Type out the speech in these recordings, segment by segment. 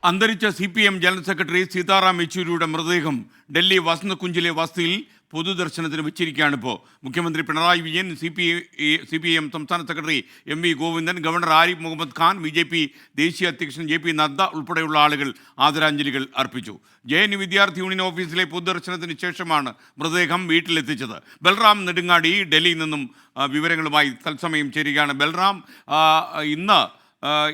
അന്തരിച്ച CPM general secretary Sitaram യെച്ചൂരിയുടെ മൃതദേഹം ഡൽഹി വസന്തകുഞ്ചിലെ വസതിയിൽ പൊതുദർശനത്തിന് വെച്ചിരിക്കുകയാണ്. ഇപ്പോൾ മുഖ്യമന്ത്രി പിണറായി വിജയൻ, CPIM സംസ്ഥാന സെക്രട്ടറി MV Govindan, governor Arif Muhammad Khan, BJP ദേശീയ അധ്യക്ഷൻ JP നദ്ദ ഉൾപ്പെടെയുള്ള ആളുകൾ ആദരാഞ്ജലികൾ അർപ്പിച്ചു. JNU വിദ്യാർത്ഥി യൂണിയൻ ഓഫീസിലെ പൊതുദർശനത്തിന് ശേഷമാണ് മൃതദേഹം വീട്ടിലെത്തിച്ചത്. ബൽറാം നെടുങ്ങാടി ഡൽഹിയിൽ നിന്നും വിവരങ്ങളുമായി തത്സമയം ചേരുകയാണ്. ബൽറാം, ഇന്ന്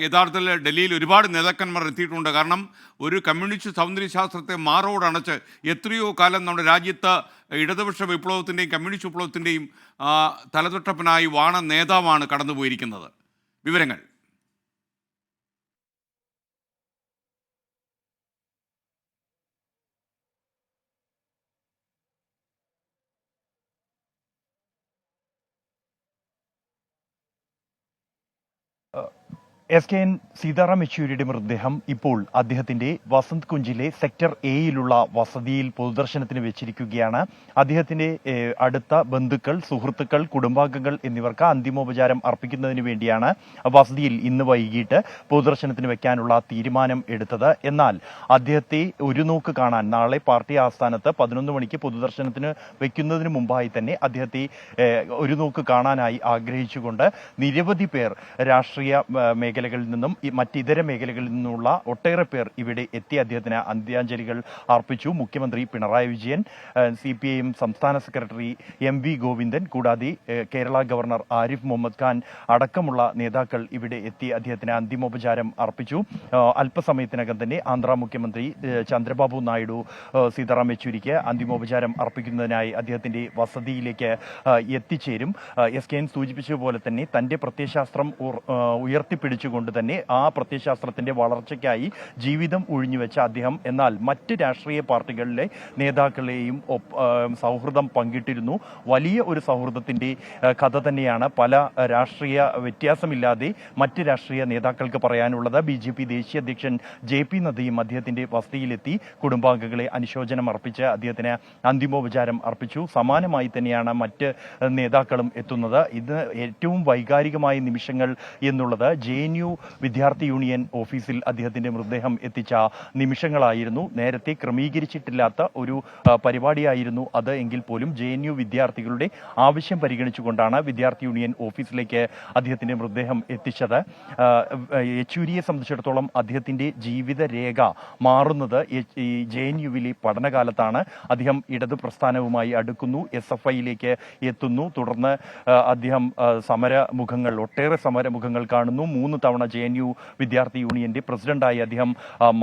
യഥാർത്ഥത്തിൽ ഡൽഹിയിൽ ഒരുപാട് നേതാക്കന്മാർ എത്തിയിട്ടുണ്ട്. കാരണം ഒരു കമ്മ്യൂണിസ്റ്റ് സൗന്ദര്യശാസ്ത്രത്തെ മാറോടണച്ച് എത്രയോ കാലം നമ്മുടെ രാജ്യത്ത് ഇടതുപക്ഷ വിപ്ലവത്തിൻ്റെയും കമ്മ്യൂണിസ്റ്റ് വിപ്ലവത്തിൻ്റെയും തലതൊട്ടപ്പനായി വാണ നേതാവാണ് കടന്നുപോയിരിക്കുന്നത്. വിവരങ്ങൾ. SKN സീതാറാം യെച്ചൂരിയുടെ മൃതദേഹം ഇപ്പോൾ അദ്ദേഹത്തിന്റെ വസന്ത് കുഞ്ചിലെ സെക്ടർ എയിലുള്ള വസതിയിൽ പൊതുദർശനത്തിന് വെച്ചിരിക്കുകയാണ്. അദ്ദേഹത്തിന്റെ അടുത്ത ബന്ധുക്കൾ, സുഹൃത്തുക്കൾ, കുടുംബാംഗങ്ങൾ എന്നിവർക്ക് അന്തിമോപചാരം അർപ്പിക്കുന്നതിന് വേണ്ടിയാണ് വസതിയിൽ ഇന്ന് വൈകിട്ട് പൊതുദർശനത്തിന് വെക്കാനുള്ള തീരുമാനം എടുത്തത്. എന്നാൽ അദ്ദേഹത്തെ ഒരു നോക്ക് കാണാൻ നാളെ പാർട്ടി ആസ്ഥാനത്ത് 11 മണിക്ക് പൊതുദർശനത്തിന് വെക്കുന്നതിന് മുമ്പായി തന്നെ അദ്ദേഹത്തെ ഒരു നോക്ക് കാണാനായി ആഗ്രഹിച്ചുകൊണ്ട് നിരവധി പേർ രാഷ്ട്രീയ മേഖലകളിൽ നിന്നും മറ്റിതര മേഖലകളിൽ നിന്നുള്ള ഒട്ടേറെ പേർ ഇവിടെ എത്തി അദ്ദേഹത്തിന് അന്ത്യാഞ്ജലികൾ അർപ്പിച്ചു. മുഖ്യമന്ത്രി പിണറായി വിജയൻ, CPIM സംസ്ഥാന സെക്രട്ടറി MV ഗോവിന്ദൻ, കൂടാതെ കേരള ഗവർണർ ആരിഫ് മുഹമ്മദ് ഖാൻ അടക്കമുള്ള നേതാക്കൾ ഇവിടെ എത്തി അദ്ദേഹത്തിന് അന്തിമോപചാരം അർപ്പിച്ചു. അല്പസമയത്തിനകം തന്നെ ആന്ധ്ര മുഖ്യമന്ത്രി ചന്ദ്രബാബു നായിഡു സീതാറാം യെച്ചൂരിക്ക് അന്തിമോപചാരം അർപ്പിക്കുന്നതിനായി അദ്ദേഹത്തിന്റെ വസതിയിലേക്ക് എത്തിച്ചേരും. SKN സൂചിപ്പിച്ചതുപോലെ തന്നെ തന്റെ പ്രത്യയശാസ്ത്രം ഉയർത്തിപ്പിടിച്ചുകൊണ്ട് തന്നെ ആ പ്രത്യയശാസ്ത്രത്തിന്റെ വളർച്ചയ്ക്കായി ജീവിതം ഒഴിഞ്ഞുവെച്ച അദ്ദേഹം എന്നാൽ മറ്റ് രാഷ്ട്രീയ പാർട്ടികളിലെ നേതാക്കളെയും സൗഹൃദം പങ്കിട്ടിരുന്നു. വലിയ ഒരു സൗഹൃദത്തിന്റെ കഥ തന്നെയാണ് പല രാഷ്ട്രീയ വ്യത്യാസമില്ലാതെ മറ്റ് രാഷ്ട്രീയ നേതാക്കൾക്ക് പറയാനുള്ളത്. BJP ദേശീയ അധ്യക്ഷൻ JP നദ്ദയും അദ്ദേഹത്തിന്റെ വസതിയിലെത്തി കുടുംബാംഗങ്ങളെ അനുശോചനം അർപ്പിച്ച് അദ്ദേഹത്തിന് അന്തിമോപചാരം അർപ്പിച്ചു. സമാനമായി തന്നെയാണ് മറ്റ് നേതാക്കളും എത്തുന്നത്. ഇത് ഏറ്റവും വൈകാരികമായ നിമിഷങ്ങൾ എന്നുള്ളത് JNU വിദ്യാർത്ഥി യൂണിയൻ ഓഫീസിൽ അദ്ദേഹത്തിന്റെ മൃതദേഹം എത്തിച്ച നിമിഷങ്ങളായിരുന്നു. നേരത്തെ ക്രമീകരിച്ചിട്ടില്ലാത്ത ഒരു പരിപാടിയായിരുന്നു അത് എങ്കിൽ പോലും JNU വിദ്യാർത്ഥികളുടെ ആവശ്യം പരിഗണിച്ചുകൊണ്ടാണ് വിദ്യാർത്ഥി യൂണിയൻ ഓഫീസിലേക്ക് അദ്ദേഹത്തിന്റെ മൃതദേഹം എത്തിച്ചത്. യെച്ചൂരിയെ സംബന്ധിച്ചിടത്തോളം അദ്ദേഹത്തിന്റെ ജീവിതരേഖ മാറുന്നത് ഈ JNUവിലെ പഠനകാലത്താണ്. അദ്ദേഹം ഇടതു പ്രസ്ഥാനവുമായി അടുക്കുന്നു, SFIയിലേക്ക് എത്തുന്നു. തുടർന്ന് അദ്ദേഹം ഒട്ടേറെ സമരമുഖങ്ങൾ കാണുന്നു. 3 തവണ JNU വിദ്യാർത്ഥി യൂണിയന്റെ പ്രസിഡന്റായി അദ്ദേഹം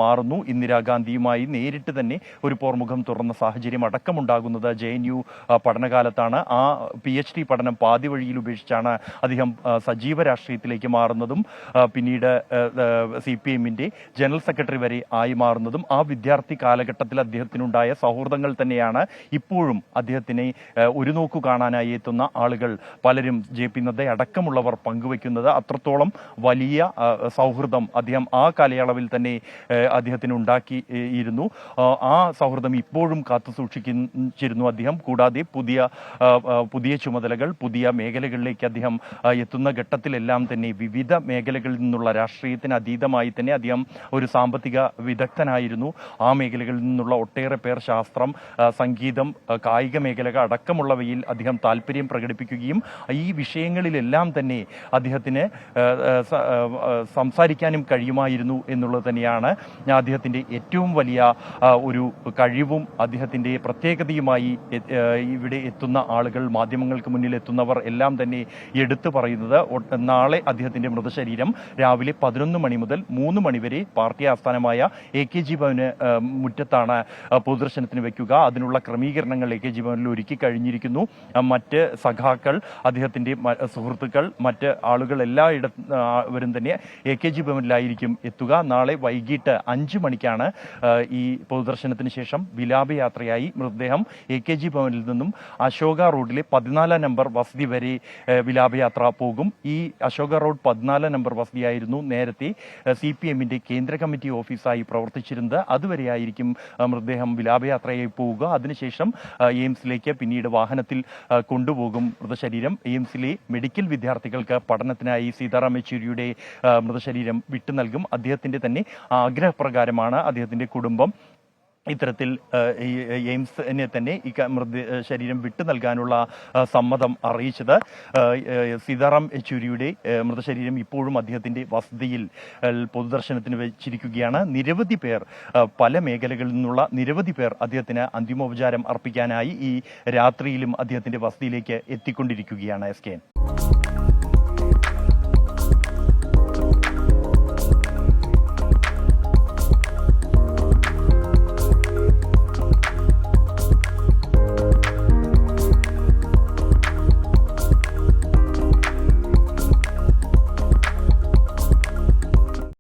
മാറുന്നു. ഇന്ദിരാഗാന്ധിയുമായി നേരിട്ട് തന്നെ ഒരു പോർമുഖം തുറന്ന സാഹചര്യം അടക്കമുണ്ടാകുന്നത് JNU പഠനകാലത്താണ്. ആ PhD പഠനം പാതി വഴിയിൽ ഉപേക്ഷിച്ചാണ് അദ്ദേഹം സജീവ രാഷ്ട്രീയത്തിലേക്ക് മാറുന്നതും പിന്നീട് CPIMന്റെ ജനറൽ സെക്രട്ടറി വരെ ആയി മാറുന്നതും. ആ വിദ്യാർത്ഥി കാലഘട്ടത്തിൽ അദ്ദേഹത്തിനുണ്ടായ സൗഹൃദങ്ങൾ തന്നെയാണ് ഇപ്പോഴും അദ്ദേഹത്തിനെ ഒരു നോക്കു കാണാനായി എത്തുന്ന ആളുകൾ പലരും JP നദ്ദ അടക്കമുള്ളവർ പങ്കുവയ്ക്കുന്നത്. അത്രത്തോളം വലിയ സൗഹൃദം അദ്ദേഹം ആ കാലയളവിൽ തന്നെ അദ്ദേഹത്തിന് ഉണ്ടാക്കിയിരുന്നു. ആ സൗഹൃദം ഇപ്പോഴും കാത്തു സൂക്ഷിച്ചിരുന്നു അദ്ദേഹം. കൂടാതെ പുതിയ ചുമതലകൾ, പുതിയ മേഖലകളിലേക്ക് അദ്ദേഹം എത്തുന്ന ഘട്ടത്തിലെല്ലാം തന്നെ വിവിധ മേഖലകളിൽ നിന്നുള്ള രാഷ്ട്രീയത്തിന് അതീതമായി തന്നെ അദ്ദേഹം ഒരു സാമ്പത്തിക വിദഗ്ധനായിരുന്നു. ആ മേഖലകളിൽ നിന്നുള്ള ഒട്ടേറെ പേർ ശാസ്ത്രം, സംഗീതം, കായിക മേഖലകൾ അടക്കമുള്ളവയിൽ അദ്ദേഹം താല്പര്യം പ്രകടിപ്പിക്കുകയും ഈ വിഷയങ്ങളിലെല്ലാം തന്നെ അദ്ദേഹത്തിന് സംസാരിക്കാനും കഴിയുമായിരുന്നു എന്നുള്ളത് തന്നെയാണ് അദ്ദേഹത്തിന്റെ ഏറ്റവും വലിയ ഒരു കഴിവും അദ്ദേഹത്തിന്റെ പ്രത്യേകതയുമായി ഇവിടെ എത്തുന്ന ആളുകൾ, മാധ്യമങ്ങൾക്ക് മുന്നിൽ എത്തുന്നവർ എല്ലാം തന്നെ എടുത്തു പറയുന്നത്. നാളെ അദ്ദേഹത്തിന്റെ മൃതശരീരം രാവിലെ 11 മണി മുതൽ 3 മണി വരെ പാർട്ടി ആസ്ഥാനമായ AKG ഭവന് മുറ്റത്താണ് പൊതുദർശനത്തിന് വെക്കുക. അതിനുള്ള ക്രമീകരണങ്ങൾ AKG ഭവനിൽ ഒരുക്കി കഴിഞ്ഞിരിക്കുന്നു. മറ്റ് സഖാക്കൾ, അദ്ദേഹത്തിന്റെ സുഹൃത്തുക്കൾ, മറ്റ് ആളുകൾ എല്ലാവരും തന്നെ AKG ഭവനിലായിരിക്കും എത്തുക. നാളെ വൈകിട്ട് 5 മണിക്കാണ് ഈ പൊതുദർശനത്തിന് ശേഷം വിലാപയാത്രയായി മൃതദേഹം AKG ഭവനിൽ നിന്നും അശോക റോഡിലെ 14 നമ്പർ വസതി വരെ വിലാപയാത്ര പോകും. ഈ അശോക റോഡ് 14 നമ്പർ വസതിയായിരുന്നു നേരത്തെ CPIMന്റെ കേന്ദ്ര കമ്മിറ്റി ഓഫീസായി പ്രവർത്തിച്ചിരുന്നത്. അതുവരെയായിരിക്കും മൃതദേഹം വിലാപയാത്രയായി പോവുക. അതിനുശേഷം എയിംസിലേക്ക് പിന്നീട് വാഹനത്തിൽ കൊണ്ടുപോകും മൃതശരീരം. എയിംസിലെ മെഡിക്കൽ വിദ്യാർത്ഥികൾക്ക് പഠനത്തിനായി സീതാറാം യെച്ചൂരിയുടെ മൃതശരീരം വിട്ടു നൽകും. അദ്ദേഹത്തിന്റെ തന്നെ ആഗ്രഹപ്രകാരമാണ് അദ്ദേഹത്തിന്റെ കുടുംബം ഇത്തരത്തിൽ എയിംസിനെ തന്നെ ഈ ശരീരം വിട്ടു നൽകാനുള്ള സമ്മതം അറിയിച്ചത്. സീതാറാം യെച്ചൂരിയുടെ മൃതശരീരം ഇപ്പോഴും അദ്ദേഹത്തിന്റെ വസതിയിൽ പൊതുദർശനത്തിന് വെച്ചിരിക്കുകയാണ്. നിരവധി പേർ, പല മേഖലകളിൽ നിന്നുള്ള നിരവധി പേർ അദ്ദേഹത്തിന് അന്തിമോപചാരം അർപ്പിക്കാനായി ഈ രാത്രിയിലും അദ്ദേഹത്തിന്റെ വസതിയിലേക്ക് എത്തിക്കൊണ്ടിരിക്കുകയാണ്. SK.